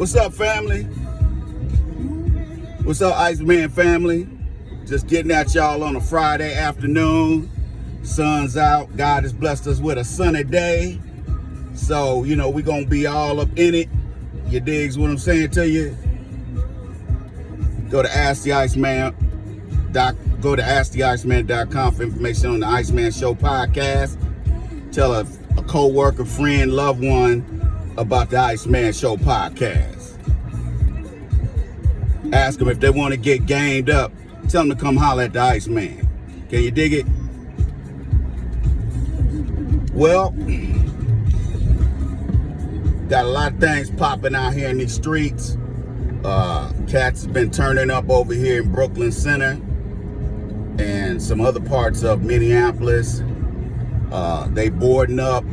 What's up, family? What's up, Iceman family? Just getting at y'all on a Friday afternoon. Sun's out. God has blessed us with a sunny day. So, you know, we're going to be all up in it. You digs what I'm saying to you? Go to AskTheIceman.com for information on the Iceman Show podcast. Tell a co-worker, friend, loved one about the Iceman Show podcast. Ask them if they want to get gamed up. Tell them to come holler at the Iceman. Can you dig it? Well, got a lot of things popping out here in these streets. Cats have been turning up over here in Brooklyn Center and some other parts of Minneapolis. They boarding up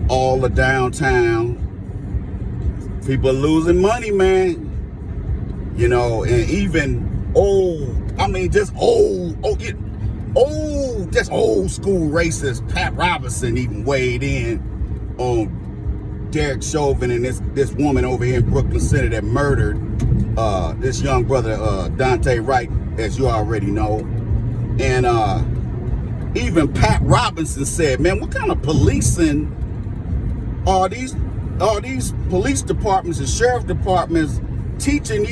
all the downtown. People are losing money, man. You know, and even just old school racist Pat Robertson even weighed in on Derek Chauvin and this woman over here in Brooklyn Center that murdered this young brother, Daunte Wright, as you already know. And even Pat Robertson said, man, what kind of policing are these police departments and sheriff departments teaching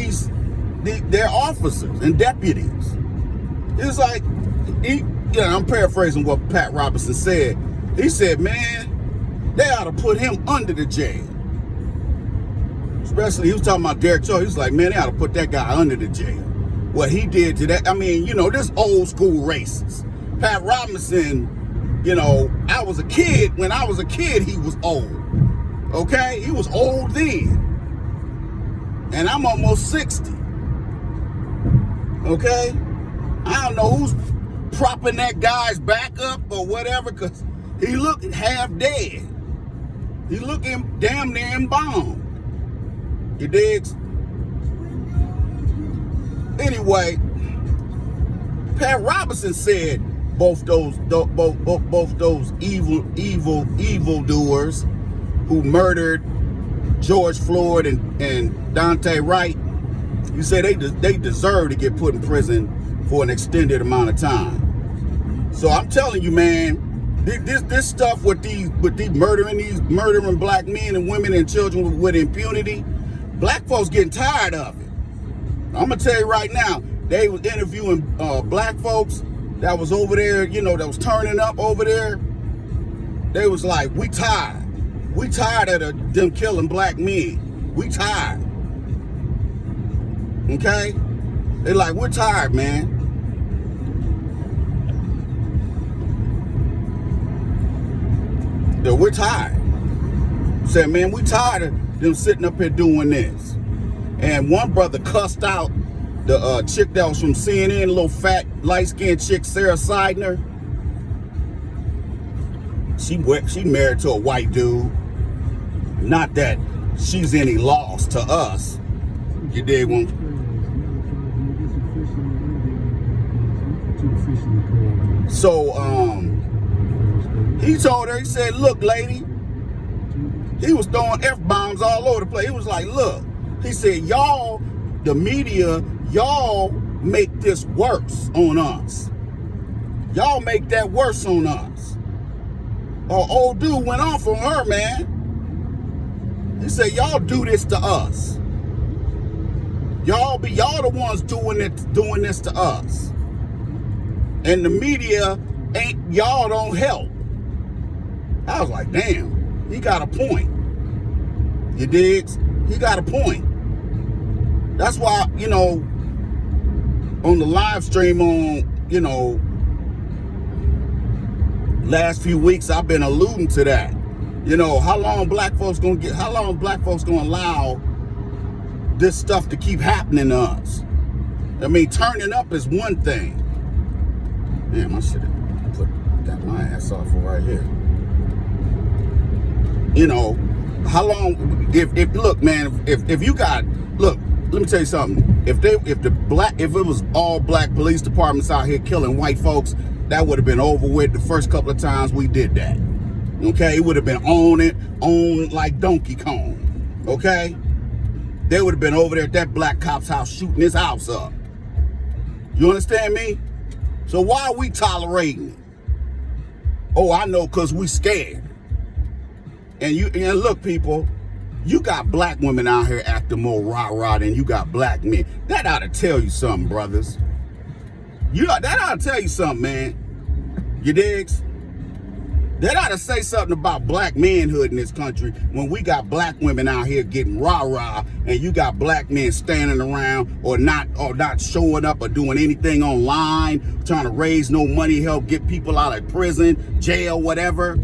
their officers and deputies? It's like, I'm paraphrasing what Pat Robertson said. He said, man, they ought to put him under the jail. Especially, he was talking about Derek Chauvin. He was like, man, they ought to put that guy under the jail. What he did to that, I mean, this old school racist. Pat Robinson, I was a kid. When I was a kid, he was old. Okay? He was old then. And I'm almost 60. Okay? I don't know who's propping that guy's back up or whatever, because he looked half dead. He looking damn near embalmed. You digs? Anyway, Pat Robertson said both those evil doers who murdered George Floyd and Daunte Wright, you say they deserve to get put in prison for an extended amount of time. So I'm telling you, man, this stuff with these murdering black men and women and children with impunity, black folks getting tired of it. I'm gonna tell you right now, they was interviewing black folks that was over there, that was turning up over there. They was like, we tired. We tired of them killing black men. We tired. Okay? They like, we're tired, man. Yeah, we're tired. Said, man, we tired of them sitting up here doing this. And one brother cussed out the chick that was from CNN, little fat, light-skinned chick, Sarah Seidner. She married to a white dude. Not that she's any loss to us. You dig one? So, he told her, he said, look, lady, he was throwing F-bombs all over the place. He was like, look, he said, y'all, the media, y'all make this worse on us. Y'all make that worse on us. Old dude went off on her, man. He said, y'all do this to us. Y'all the ones doing this to us. And the media y'all don't help. I was like, damn, he got a point. You digs? He got a point. That's why, on the live stream on, last few weeks, I've been alluding to that. How long black folks gonna allow this stuff to keep happening to us? I mean, turning up is one thing. Damn, I should have got my ass off right here. How long, look, man, if you got, look, let me tell you something. If it was all black police departments out here killing white folks, that would have been over with the first couple of times we did that. Okay, it would have been on like Donkey Kong. Okay, they would have been over there at that black cop's house shooting his house up. You understand me? So why are we tolerating it? Oh, I know, because we scared. And look, people, you got black women out here acting more rah-rah than you got black men. That ought to tell you something, brothers. That ought to tell you something, man. You digs? That ought to say something about black manhood in this country when we got black women out here getting rah-rah and you got black men standing around or not showing up or doing anything online, trying to raise no money, help get people out of prison, jail, whatever.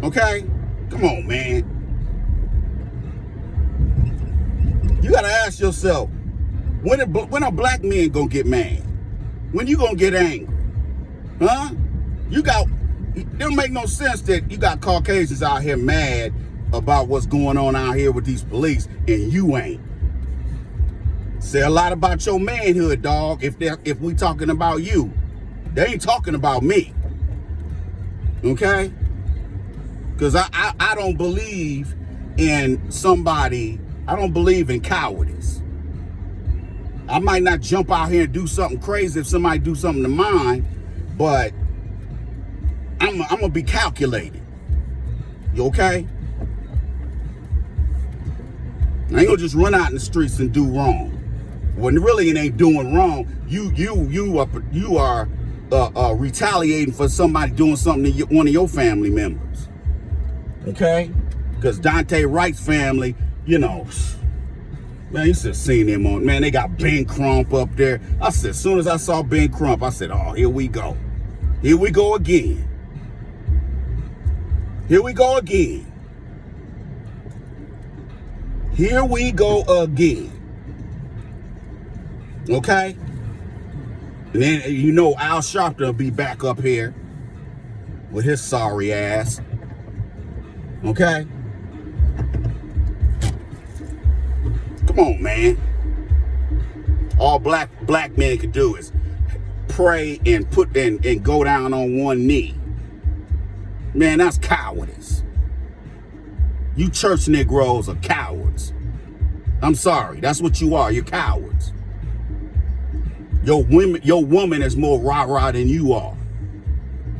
Okay? Come on, man. You gotta ask yourself, when are black men gonna get mad? When you gonna get angry? Huh? It don't make no sense that you got Caucasians out here mad about what's going on out here with these police and you ain't. Say a lot about your manhood, dog, if we talking about you. They ain't talking about me. Okay? Because I don't believe in I don't believe in cowardice. I might not jump out here and do something crazy if somebody do something to mine, but I'm gonna be calculated. You okay? I ain't gonna just run out in the streets and do wrong. When really it ain't doing wrong. You are retaliating for somebody doing something to one of your family members. Okay? Because Dante Wright's family, man, you should have seen them on. Man, they got Ben Crump up there. I said, as soon as I saw Ben Crump, I said, oh, here we go. Here we go again. Here we go again. Here we go again. Okay? And then, Al Sharpton will be back up here with his sorry ass. Okay? Come on, man. All black men can do is pray and and go down on one knee. Man, that's cowardice. You church Negroes are cowards. I'm sorry. That's what you are. You're cowards. Your woman is more rah-rah than you are.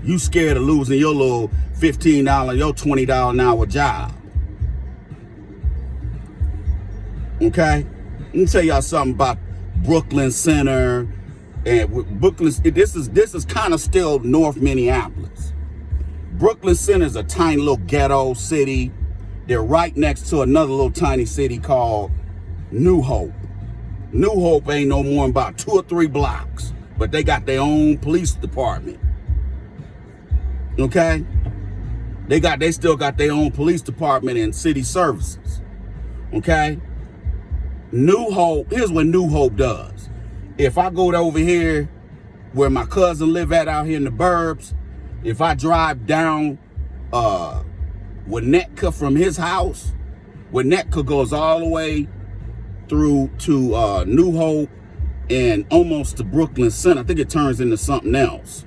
You scared of losing your little $15, your $20 an hour job. Okay? Let me tell y'all something about Brooklyn Center. And Brooklyn, this is kind of still North Minneapolis. Brooklyn Center is a tiny little ghetto city. They're right next to another little tiny city called New Hope. New Hope ain't no more than about 2 or 3 blocks, but they got their own police department. Okay? They still got their own police department and city services. Okay? New Hope, here's what New Hope does. If I go over here where my cousin live at out here in the burbs, if I drive down Winnetka from his house, Winnetka goes all the way through to New Hope and almost to Brooklyn Center. I think it turns into something else.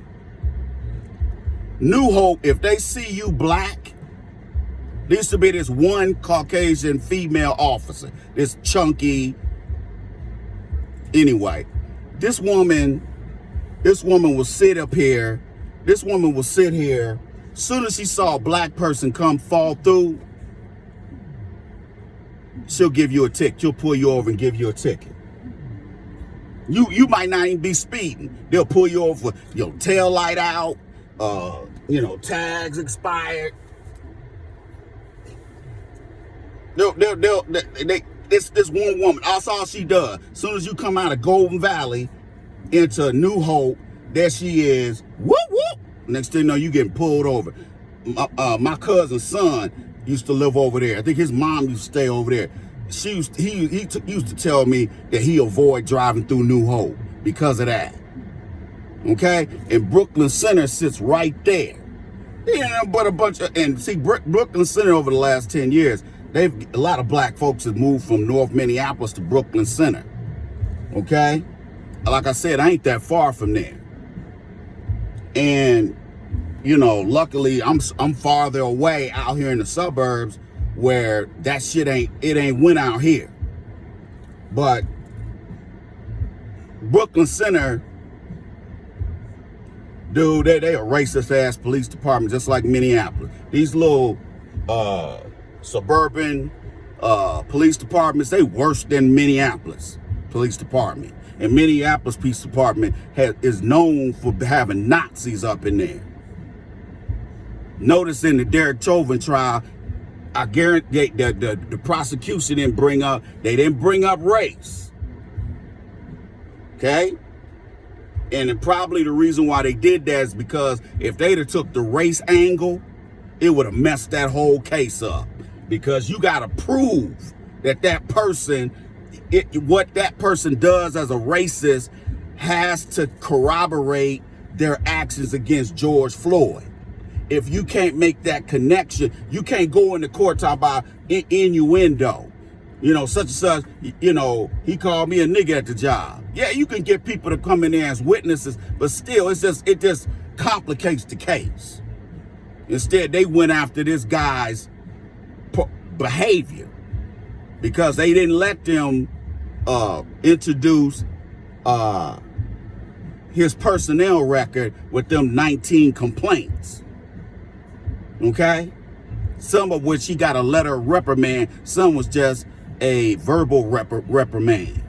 New Hope, if they see you black, there used to be this one Caucasian female officer, this chunky. Anyway, this woman will sit up here. This woman will sit here. Soon as she saw a black person come fall through, she'll give you a ticket. She'll pull you over and give you a ticket. You might not even be speeding. They'll pull you over for your tail light out, tags expired. This one woman, that's all she does. As soon as you come out of Golden Valley into New Hope, there she is. Whoop, whoop. Next thing you know, you getting pulled over. My cousin's son used to live over there. I think his mom used to stay over there. He used to tell me that he avoid driving through New Hope because of that. Okay? And Brooklyn Center sits right there. But a bunch of, and see, Brooklyn Center over the last 10 years, a lot of black folks have moved from North Minneapolis to Brooklyn Center. Okay? Like I said, I ain't that far from there. And, luckily I'm farther away out here in the suburbs where that shit ain't went out here. But Brooklyn Center, dude, they a racist ass police department, just like Minneapolis. These little suburban police departments, they worse than Minneapolis police department. And Minneapolis police department is known for having Nazis up in there. Notice in the Derek Chauvin trial, I guarantee the prosecution didn't bring up race. Okay? And probably the reason why they did that is because if they'd have took the race angle, it would have messed that whole case up. Because you got to prove that person, what that person does as a racist has to corroborate their actions against George Floyd. If you can't make that connection, you can't go in the court talking about innuendo. Such and such, he called me a nigga at the job. Yeah, you can get people to come in there as witnesses, but still, it just complicates the case. Instead, they went after this guy's behavior because they didn't let them introduce his personnel record with them 19 complaints. Okay? Some of which he got a letter of reprimand. Some was just a verbal reprimand.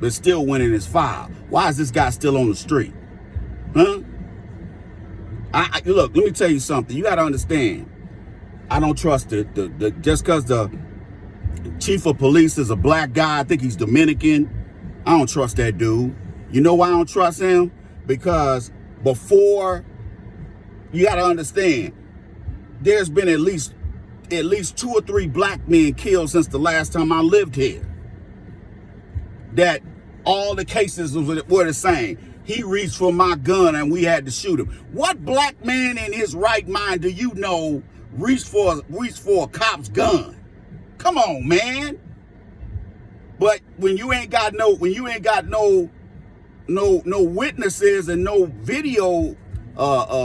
But still went in his file. Why is this guy still on the street? Huh? Look, let me tell you something. You got to understand. I don't trust it. Just because the chief of police is a black guy, I think he's Dominican. I don't trust that dude. You know why I don't trust him? Because before, you got to understand, there's been at least 2 or 3 black men killed since the last time I lived here. That all the cases were the same. He reached for my gun and we had to shoot him. What black man in his right mind do you know reached for a cop's gun? Come on, man. But when you ain't got no witnesses and no video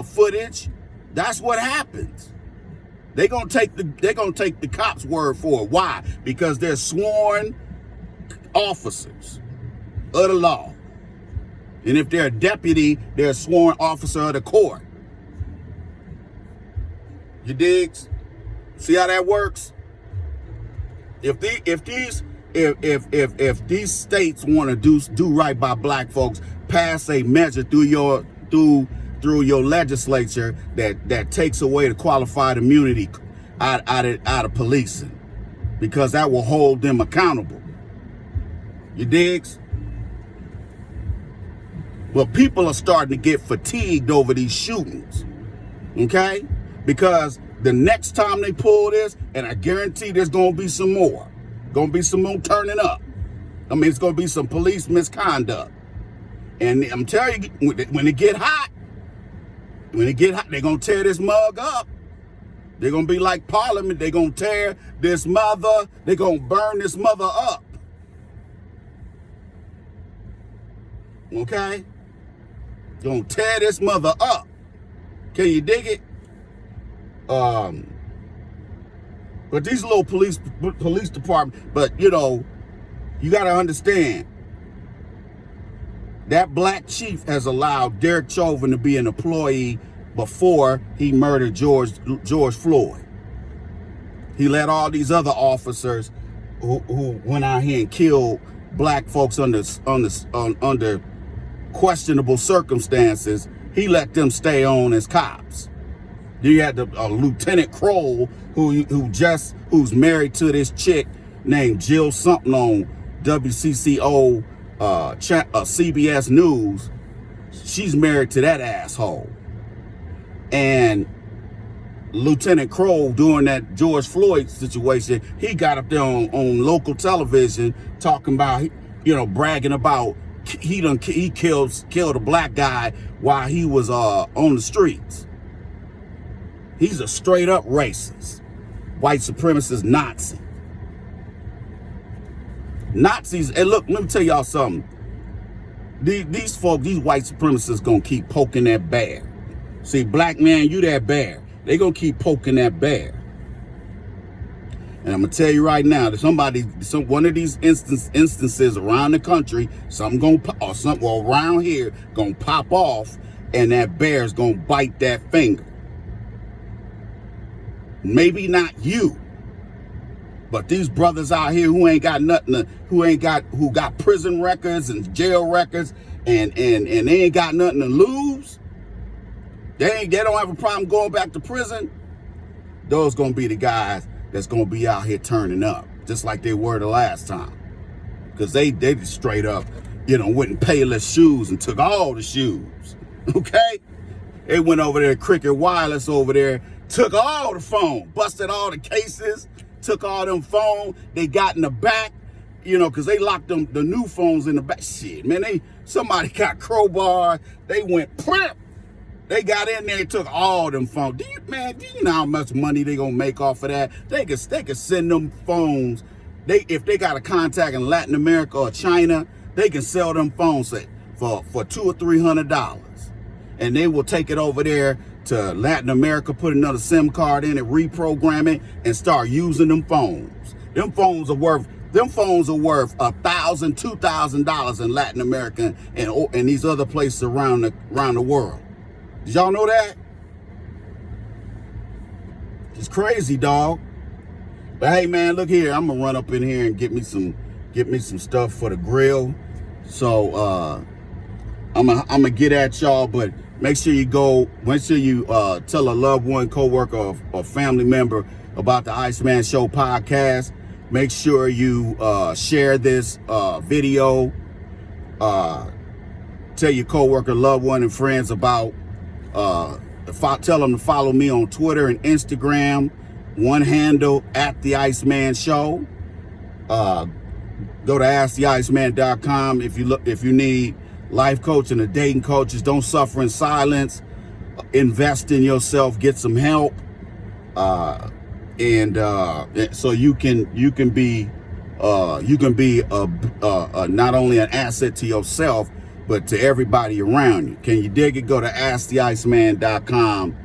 footage, that's what happens. They're gonna take the cops' word for it. Why? Because they're sworn officers of the law. And if they're a deputy, they're a sworn officer of the court. You digs? See how that works? If these states want to do right by black folks, pass a measure through your legislature that takes away the qualified immunity out of policing, because that will hold them accountable. You digs? Well, people are starting to get fatigued over these shootings, okay? Because the next time they pull this, and I guarantee there's going to be some more. Going to be some more turning up. I mean, it's going to be some police misconduct. And I'm telling you, when it get hot, they're going to tear this mug up. They're going to be like Parliament. They're going to tear this mother. They're going to burn this mother up. Okay? Gonna tear this mother up. Can you dig it? But these little police department, but you gotta understand, that black chief has allowed Derek Chauvin to be an employee before he murdered George Floyd. He let all these other officers who went out here and killed black folks under questionable circumstances, he let them stay on as cops. You had Lieutenant Kroll, who's married to this chick named Jill something on WCCO, CBS News. She's married to that asshole. And Lieutenant Kroll, during that George Floyd situation, he got up there on local television talking about, bragging about he killed a black guy while he was on the streets. He's a straight up racist, white supremacist Nazi. Nazis, and look, let me tell y'all something. These folks, these white supremacists gonna keep poking that bear. See, black man, you that bear. They gonna keep poking that bear. And I'm gonna tell you right now that one of these instances around the country, or around here gonna pop off, and that bear's gonna bite that finger. Maybe not you, but these brothers out here who got prison records and jail records, and they ain't got nothing to lose. They don't have a problem going back to prison. Those gonna be the guys that's gonna be out here turning up, just like they were the last time. Because they just straight up, went and Payless Shoes and took all the shoes. Okay? They went over there, Cricket Wireless over there, took all the phone, busted all the cases, took all them phones. They got in the back, because they locked the new phones in the back. Shit, man, somebody got crowbar. They went, plip. They got in there, took all them phones. Do you know how much money they gonna make off of that? They could send them phones. If they got a contact in Latin America or China, they can sell them phones for $200 or $300, and they will take it over there to Latin America, put another SIM card in it, reprogram it, and start using them phones. Them phones are worth $1,000, $2,000 in Latin America and these other places around the world. Did y'all know that? It's crazy, dog. But hey, man, look here. I'm gonna run up in here and get me some stuff for the grill. So I'm gonna get at y'all, but make sure you tell a loved one, coworker, or family member about the Iceman Show podcast. Make sure you share this video. Tell your coworker, loved one, and friends about. Tell them to follow me on Twitter and Instagram. One handle @the_Iceman Show. Go to AskTheIceman.com if you need life coaching or dating coaches. Don't suffer in silence. Invest in yourself. Get some help. And so you can be not only an asset to yourself, but to everybody around you. Can you dig it? Go to AskTheIceman.com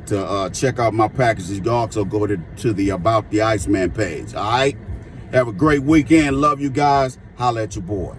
to check out my packages. You can also go to the About the Iceman page. All right? Have a great weekend. Love you guys. Holla at your boy.